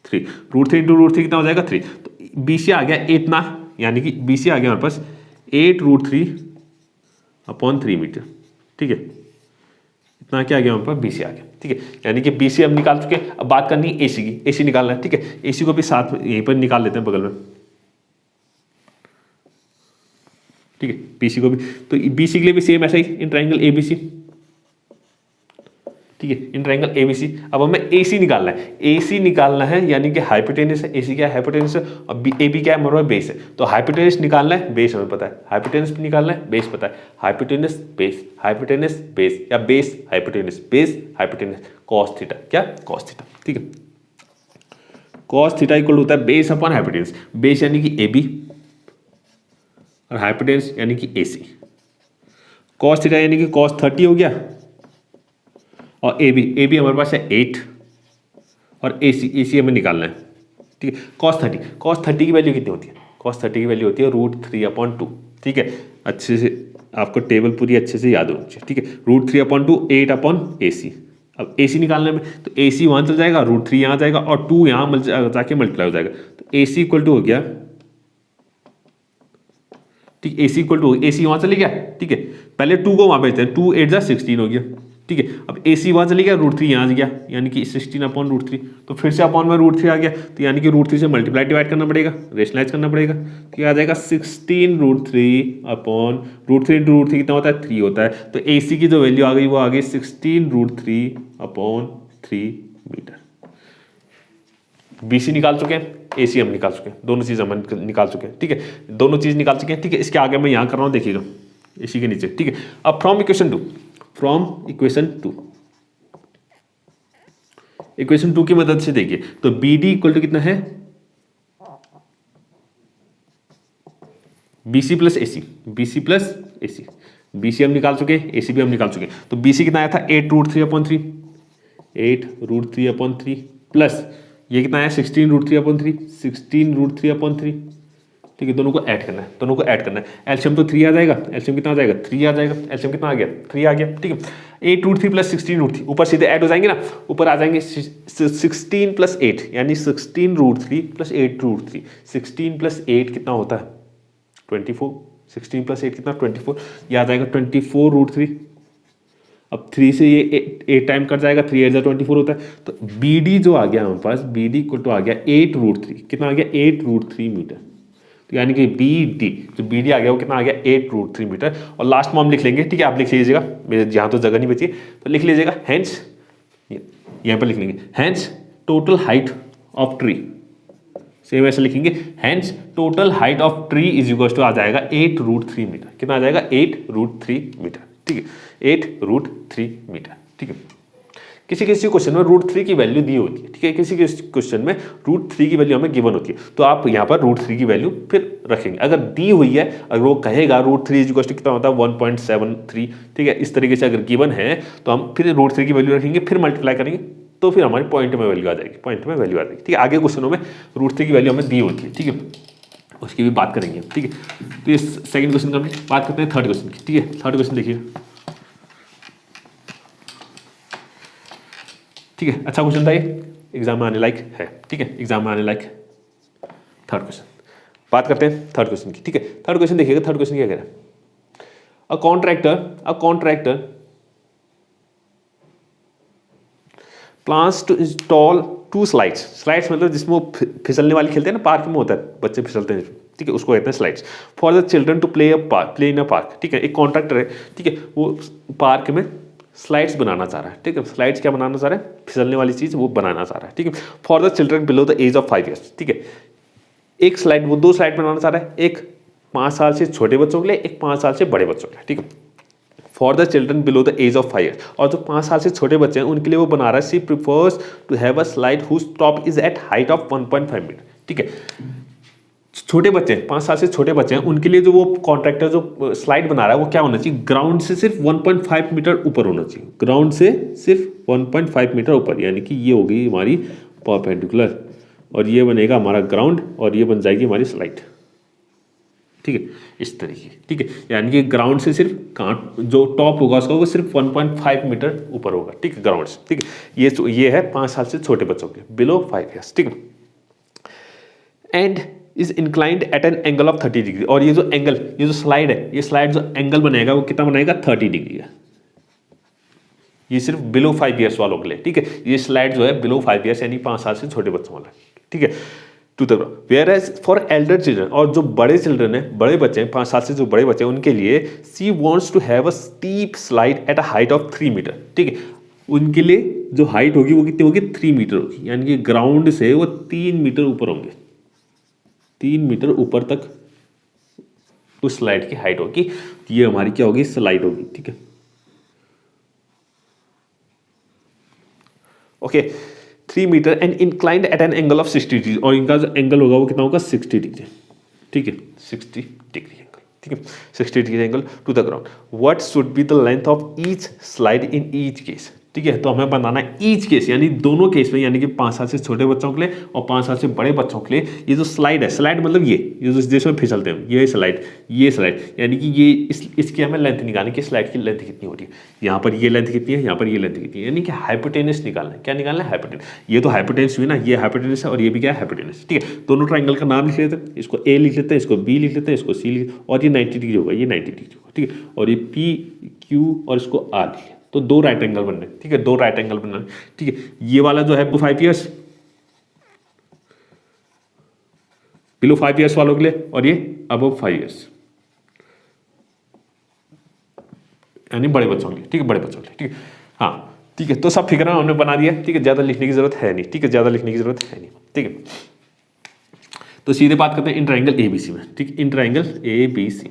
3, √3 इंटू √3 कितना हो जाएगा 3, तो बीसी आ गया इतना, यानी कि बीसी आ गया हमारे पास 8√3 अपॉन 3 मीटर, ठीक है, कितना क्या आ गया हमारे पास, BC आ गया। ठीक है, यानी कि BC हम निकाल चुके हैं। अब बात करनी है AC की, AC निकालना है। ठीक है, AC को भी साथ में यहीं पर निकाल लेते हैं बगल में। ठीक है, BC को भी, तो BC के लिए भी सेम ऐसा ही इन ट्राइंगल ABC। ठीक है, इन ट्राइंगल ABC। अब हमें AC निकालना है, AC निकालना है यानी कि हाइपोटेनस है। AC क्या है, हाइपोटेनस है, और AB क्या है, हमारा बेस है। तो हाइपोटेनस निकालना है, बेस हमें पता है, हाइपोटेनस निकालना है, बेस पता है, हाइपोटेनस बेस, हाइपोटेनस बेस, या base hypotenuse, base hypotenuse, cos theta, क्या कॉस थीटा। ठीक है, कॉस थीटा इक्वल होता है बेस अपॉन हाइपोटेनस। बेस यानी कि AB और हाइपोटेनस यानी कि AC। कॉस थीटा यानी कि कॉस 30 हो गया, और AB हमारे पास है 8, और AC हमें निकालना है। ठीक है, cos 30 की वैल्यू कितनी होती है, cos 30 की वैल्यू होती है √3/2। ठीक है, अच्छे से आपको टेबल पूरी अच्छे से याद होनी चाहिए। ठीक है, √3/2 8/AC। अब AC निकालने में तो AC वहाँ चल जाएगा, √3 यहाँ जाएगा, और 2 यहाँ जाके मल्टीप्लाई हो जाएगा। तो AC इक्वल टू हो गया, ठीक, AC इक्वल टू, AC वहाँ चले गया। ठीक है, पहले 2 को वहाँ भेजते हैं, 2 8 जा 16 हो गया। ठीक है, अब AC वहाँ चले गया, √3 यहाँ आ गया, यानी कि 16/√3। तो फिर से अपॉन में √3 आ गया, तो यानी कि √3 से मल्टीप्लाई डिवाइड करना पड़ेगा, रेशनलाइज करना पड़ेगा। तो ये आ जाएगा 16√3/√3 कितना होता है, 3 होता है। तो AC की जो वैल्यू आ गई वो आ गई 16√3/3 मीटर। BC निकाल चुके हैं, AC हम निकाल चुके हैं, दोनों चीज़ हम निकाल चुके हैं। ठीक है, दोनों चीज़ निकाल चुके हैं। ठीक है, इसके आगे मैं यहाँ कर रहा हूँ, देखिएगा इसी के नीचे। ठीक है, अब फ्रॉम इक्वेशन 2 की मदद से देखिए, तो BD इक्वल टू कितना है, BC plus AC, BC plus AC। BC हम निकाल चुके हैं, AC भी हम निकाल चुके हैं। तो BC कितना आया था, 8√3/3, 8√3/3 प्लस ये कितना है, 16√3/3, 16√3/3। ठीक है, दोनों को ऐड करना है, दोनों को ऐड करना है। एलसीएम तो 3 आ जाएगा, एलसीएम कितना आ जाएगा, 3 आ जाएगा। एलसीएम कितना आ गया, 3 आ गया। ठीक है, 8√3 प्लस 16√3 ऊपर सीधे ऐड हो जाएंगे ना, ऊपर आ जाएंगे 16 प्लस 8, यानी 16√3 प्लस 8√3। 16 प्लस 8 कितना होता है, 24। 16 प्लस 8 कितना, 24। ये आ जाएगा 24√3। अब 3 से ये 8 टाइम कट जाएगा, 3 8 24 होता है। तो BD जो आ गया हमारे पास, BD इक्वल टू आ गया 8√3, कितना आ गया, 8√3 मीटर। तो यानी कि BD जो BD आ गया वो कितना आ गया, 8√3 मीटर। और लास्ट में हम लिख लेंगे, ठीक है, आप लिख लीजिएगा, मेरे यहाँ तो जगह नहीं बची, तो लिख लीजिएगा हेंस, यहाँ पर लिख लेंगे hence total height of tree. Same ऐसे लिखेंगे, hence total height of tree is equal to आ जाएगा 8√3 मीटर। कितना आ जाएगा, 8√3 मीटर। ठीक है, 8√3 मीटर। ठीक है, किसी किसी क्वेश्चन में √3 की वैल्यू दी होती है। ठीक है, किसी किसी क्वेश्चन में √3 की वैल्यू हमें गिवन होती है, तो आप यहाँ पर √3 की वैल्यू फिर रखेंगे। अगर दी हुई है, अगर वो कहेगा √3 इज इक्वल टू कितना होता है, 1.73। ठीक है, इस तरीके से अगर गिवन है तो हम फिर √3 की वैल्यू रखेंगे, फिर मल्टीप्लाई करेंगे, तो फिर हमारी पॉइंट में वैल्यू आ जाएगी, पॉइंट में वैल्यू आ जाएगी। ठीक है, आगे क्वेश्चनों में √3 की वैल्यू हमें दी होती है। ठीक है, उसकी भी बात करेंगे। ठीक है, तो ये सेकंड क्वेश्चन का बात करते हैं, थर्ड क्वेश्चन की। ठीक है, थर्ड क्वेश्चन देखिए। ठीक है, अच्छा क्वेश्चन था ये, एग्जाम में आने लायक है। ठीक है, एग्जाम में आने लायक है। थर्ड क्वेश्चन बात करते हैं, थर्ड क्वेश्चन की। ठीक है, थर्ड क्वेश्चन देखिएगा, थर्ड क्वेश्चन क्या कह रहा है, a contractor plans to install 2 slides. Slides मतलब जिसमें वो फिसलने वाली खेलते हैं ना, पार्क में होता है, बच्चे फिसलते हैं। ठीक है, उसको कहते हैं slides. For the children to play in a park. ठीक है, एक कॉन्ट्रैक्टर है, ठीक है, वो पार्क में स्लाइड्स बनाना चाह रहा है। ठीक है, स्लाइड्स क्या बनाना चाह रहा है, फिसलने वाली चीज़ वो बनाना चाह रहा है। ठीक है, for the children below the age of 5 years. ठीक है, एक स्लाइड, वो 2 स्लाइड बनाना चाह रहा है, एक 5 साल से छोटे बच्चों के लिए, एक 5 साल से बड़े बच्चों के लिए। ठीक है, for the children below the age of 5 years. और जो 5 साल से छोटे बच्चे हैं उनके लिए वो बना रहा है, she prefers to have a slide whose top is at height of 1.5 metre. ठीक है, छोटे बच्चे, 5 साल से छोटे बच्चे हैं, उनके लिए जो वो कॉन्ट्रैक्टर जो स्लाइड बना रहा है वो क्या होना चाहिए, ग्राउंड से सिर्फ 1.5 मीटर ऊपर होना चाहिए। ग्राउंड से सिर्फ 1.5 मीटर ऊपर, यानी कि ये होगी हमारी परपेंडिकुलर, और ये बनेगा हमारा ग्राउंड, और ये बन जाएगी हमारी स्लाइड। ठीक है, इस तरीके। ठीक है, यानी कि ग्राउंड से सिर्फ जो टॉप होगा उसका वो सिर्फ 1.5 मीटर ऊपर होगा। ठीक है, ग्राउंड से। ठीक है, ये है 5 साल से छोटे बच्चों के, बिलो 5 ईयर्स। ठीक है, and is inclined at an angle of 30 degree. और ये जो एंगल, ये जो स्लाइड है, ये स्लाइड जो एंगल बनेगा वो कितना बनाएगा, 30 डिग्री है। ये सिर्फ बिलो 5 ईयर्स वालों के लिए, ठीक है। ये स्लाइड जो है बिलो 5 ईयर्स यानी 5 साल से छोटे बच्चों वाला, ठीक है, to the ground. Whereas for elder children, और जो बड़े चिल्ड्रन है, बड़े बच्चे हैं, 5 साल से जो बड़े बच्चे हैं, उनके लिए she wants to have a steep slide at a height of 3 metre, ठीक है। उनके लिए जो हाइट होगी वो कितनी होगी, 3 मीटर होगी, यानी कि ग्राउंड से वो 3 मीटर ऊपर होंगे, 3 मीटर ऊपर तक उस स्लाइड की हाइट होगी। ये हमारी क्या होगी, स्लाइड होगी, ठीक है। Okay, 3 metre and inclined at an angle of 60 degree, और इनका जो एंगल होगा वो कितना होगा, 60 डिग्री, ठीक है, 60 डिग्री एंगल, ठीक है, 60 degree angle to the ground. What should be the length of each slide in each case, ठीक है। तो हमें बनाना है ईच केस, यानी दोनों केस में, यानी कि 5 साल से छोटे बच्चों के लिए और 5 साल से बड़े बच्चों के लिए, ये जो स्लाइड है, स्लाइड मतलब ये जिसमें फिसलते हैं, ये स्लाइड, यानी कि ये इसकी हमें लेंथ निकालनी कि स्लाइड की लेंथ कितनी हो रही है। यहाँ पर ये लेंथ कितनी है, यहाँ पर ये लेंथ कितनी है, यानी कि हाइपोटेनस निकालना है। क्या निकालना है, हाइपोटेनस। ये तो हाइपोटेनस हुई ना, ये हाइपोटेनस है और ये भी क्या है, हाइपोटेनस, ठीक है। दोनों ट्राइंगल का नाम लिख लेते हैं, इसको ए लिख लेते हैं, इसको बी लिख लेते हैं, इसको सी लिख, और ये 90 डिग्री होगा, ये 90 डिग्री होगा, ठीक है। और ये पी क्यू और इसको आर लिख, तो 2 राइट एंगल बनने, ठीक है, 2 राइट एंगल बनना, ठीक है। ये वाला जो है वो 5 ईयर्स, बिलो 5 ईयर्स वालों के लिए, और ये अबव 5 ईयर्स, यानी बड़े बच्चों के लिए, ठीक है, बड़े बच्चों के लिए, ठीक है। हाँ, ठीक है, तो सब फिगर हमने बना दिया, ठीक है, ज्यादा लिखने की जरूरत है नहीं, ठीक है, ज्यादा लिखने की जरूरत है नहीं, ठीक है। तो सीधे बात करते हैं इन ट्राइंगल एबीसी में, ठीक, इन ट्राइंगल एबीसी,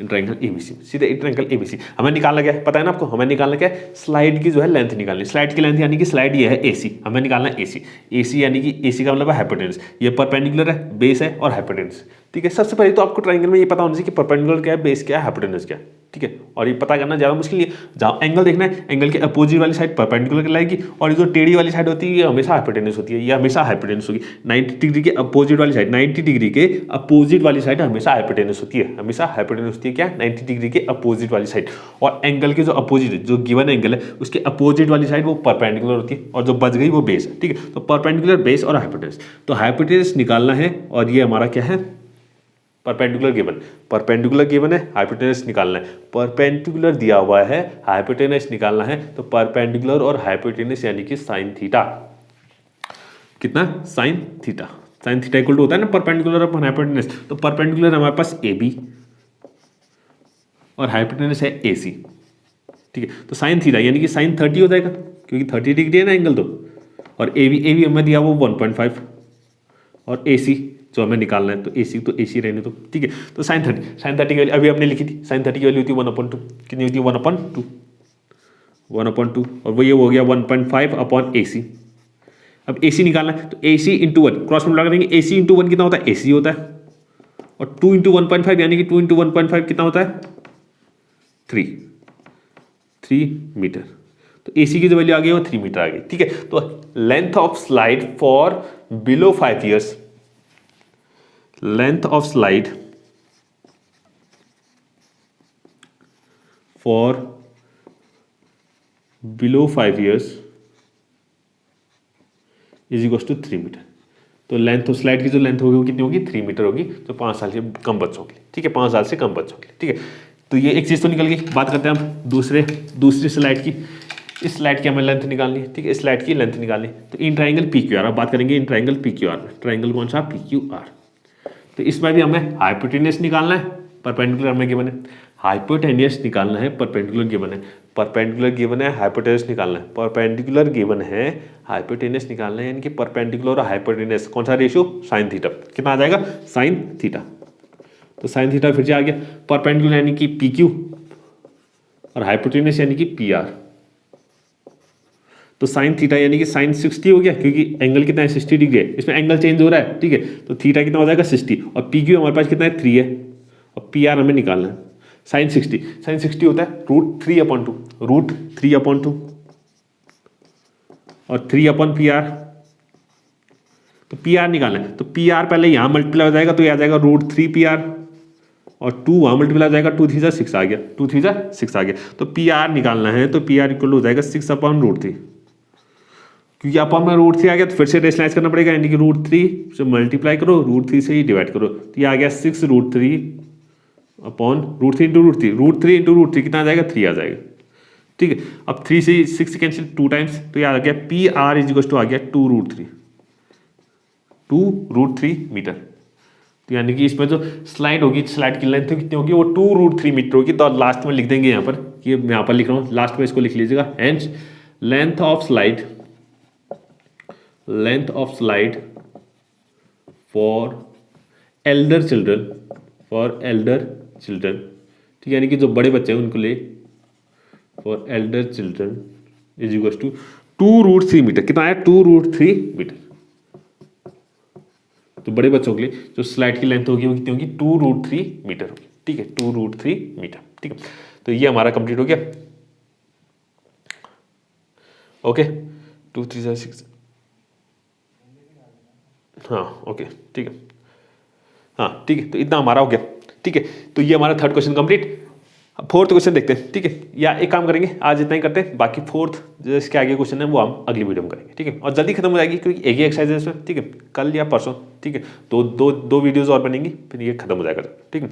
ट्रायंगल एबीसी, सीधे ट्रायंगल एबीसी हमें निकालना क्या है, पता है ना आपको, हमें निकालना क्या है, स्लाइड की जो है लेंथ निकालनी। स्लाइड की लेंथ यानी कि स्लाइड ये है एसी, हमें निकालना है एसी। एसी यानी कि एसी का मतलब है हाइपोटेनस, ये परपेंडिकुलर है, बेस है और हाइपोटेनस, ठीक है। सबसे पहले तो आपको ट्रायंगल में ये पता होना चाहिए कि परपेंडिकुलर क्या है, बेस क्या है, हाइपोटेनस क्या है, ठीक है। और ये पता करना ज़्यादा मुश्किल है, जहाँ एंगल देखना है, एंगल के अपोजिट वाली साइड परपेंडिकुलर कहलाएगी, और ये जो टेढ़ी वाली साइड होती है ये हमेशा हाइपोटेनस होती है, ये हमेशा हाइपोटेनस होगी। 90 डिग्री के अपोजिट वाली साइड, 90 डिग्री के अपोजिट वाली साइड हमेशा हाइपोटेनस होती है, हमेशा हाइपोटेनस होती है, क्या, 90 डिग्री के अपोजिट वाली साइड। और एंगल के जो अपोजिट, जो गिवन एंगल है उसके अपोजिट वाली साइड वो परपेंडिकुलर होती है, और जो बच गई वो बेस है, ठीक है। तो परपेंडिकुलर, बेस और हाइपोटेनस, तो हाइपोटेनस निकालना है, और ये हमारा क्या है, परपेंडिकुलर गिवन, परपेंडिकुलर गिवन है, हाइपोटेनस निकालना है, परपेंडिकुलर दिया हुआ है, हाइपोटेनस निकालना है, तो परपेंडिकुलर और हाइपोटेनस यानी कि साइन थीटा, कितना, sine theta, sine theta equal to होता है ना परपेंडिकुलर अपॉन हाइपोटेनस। तो परपेंडिकुलर हमारे पास ए बी और हाइपोटेनस है ए सी, ठीक है। तो साइन थीटा यानी कि साइन 30 हो जाएगा, क्योंकि 30 डिग्री है ना एंगल, तो और ए बी हमें दिया वो 1.5 और ए सी जो हमें निकालना है, तो ए सी रहने दो, ठीक है। तो साइन 30 की वैल्यू अभी हमने लिखी थी, साइन 30 की वैल्यू होती है 1/2, कितनी होती है 1/2, और वो ये हो गया 1.5 अपॉन ए सी। अब ए सी निकालना है, तो ए सी इंटू 1 क्रॉस मल्टीप्लाई करेंगे, ए सी इंटू 1 कितना होता है, ए सी होता है, और 2 इंटू 1.5 यानी कि 2 इंटू 1.5 कितना होता है, 3 मीटर। तो ए सी की जो वैल्यू आ गई वो 3 मीटर आ गई, ठीक है। तो length of slide for below 5 years, length of slide for below 5 years is equals to 3 metre. तो लेंथ ऑफ स्लाइड की जो लेंथ होगी वो कितनी होगी, 3 मीटर होगी, जो 5 साल से कम बच्चों के लिए, ठीक है, 5 साल से कम बच्चों के लिए, ठीक है। तो ये एक चीज़ तो निकल गई। बात करते हैं हम दूसरी स्लाइड की। इस स्लाइड की हमें लेंथ निकालनी है, ठीक है, इस स्लाइड की लेंथ निकालनी है। तो in triangle P Q R, अब बात करेंगे in triangle P Q R में, ट्राइंगल कौन सा, पी क्यू आर। तो इसमें भी हमें हाइपोटेनस निकालना है, परपेंडिकुलर हमें गिवन है, हाइपोटेनस निकालना है, परपेंडिकुलर गिवन है, परपेंडिकुलर गिवन है, हाइपोटेनस निकालना है, परपेंडिकुलर गिवन है, हाइपोटेनस निकालना है, यानी कि परपेंडिकुलर और हाइपोटेनस कौन सा रेशियो, साइन थीटा, कितना आ जाएगा, साइन थीटा। तो साइन थीटा फिर से आ गया, परपेंडिकुलर यानी कि पी क्यू और हाइपोटेनस यानी कि पी आर। तो साइन थीटा यानी कि साइन 60 हो गया, क्योंकि एंगल कितना है, 60 डिग्री है, इसमें एंगल चेंज हो रहा है, ठीक है। तो थीटा कितना हो जाएगा 60, और पी क्यू हमारे पास कितना है 3 है, और पी आर हमें निकालना है। साइन 60 होता है √3/2, √3/2 और 3/PR। तो पी आर निकालना है, तो पी आर पहले यहाँ मल्टीप्लाई हो जाएगा, तो ये आ जाएगा √3PR, और 2 वहाँ मल्टीप्लाई हो जाएगा, 2 3 6 आ गया, 2 3 6 आ गया। तो पी आर निकालना है, तो पी आर इक्वल हो जाएगा 6/√3, क्योंकि अपन में √3 आ गया तो फिर से रेशनलाइज करना पड़ेगा, यानी कि √3 से मल्टीप्लाई करो, √3 से ही डिवाइड करो, तो ये आ गया 6√3 अपॉन √3 इंटू √3 कितना आ जाएगा, 3 आ जाएगा। ठीक है। अब 3 से 6 से कैंसिल 2 टाइम्स, तो ये आ गया P R is equal to आ गया 2√3 मीटर। तो यानी कि इसमें जो स्लाइड होगी, स्लाइड की लेंथ कितनी होगी, वो 2√3 मीटर होगी। तो लास्ट में लिख देंगे यहाँ पर, कि मैं यहाँ पर लिख रहा हूँ, लास्ट में इसको लिख लीजिएगा। Hence length of slide for elder children, ठीक है, यानी कि जो बड़े बच्चे हैं उनको लिए, for elder children is equal to 2√3 metre. कितना है? 2√3 मीटर। तो बड़े बच्चों के लिए जो स्लाइड की लेंथ होगी वो कितनी होगी? 2√3 मीटर होगी। ठीक है, 2√3 मीटर। ठीक है, तो ये हमारा कंप्लीट हो गया। ओके, 2 3 6, हाँ ओके, ठीक है, हाँ ठीक है, तो इतना हमारा हो गया। ठीक है, तो ये हमारा third question complete. Fourth question देखते हैं। ठीक है, या एक काम करेंगे, आज इतना ही करते हैं, बाकी फोर्थ जो इसके आगे क्वेश्चन है वो हम अगली वीडियो में करेंगे। ठीक है, और जल्दी खत्म हो जाएगी क्योंकि एक ही एक्सरसाइज है इसमें। ठीक है, कल या परसों। ठीक है, तो दो वीडियोज़ और बनेंगी, फिर ये खत्म हो जाएगा। ठीक है,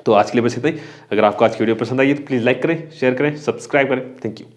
तो आज के लिए बस इतना ही। अगर आपको आज की वीडियो पसंद आई है तो प्लीज़ लाइक करें, शेयर करें, सब्सक्राइब करें। Thank you.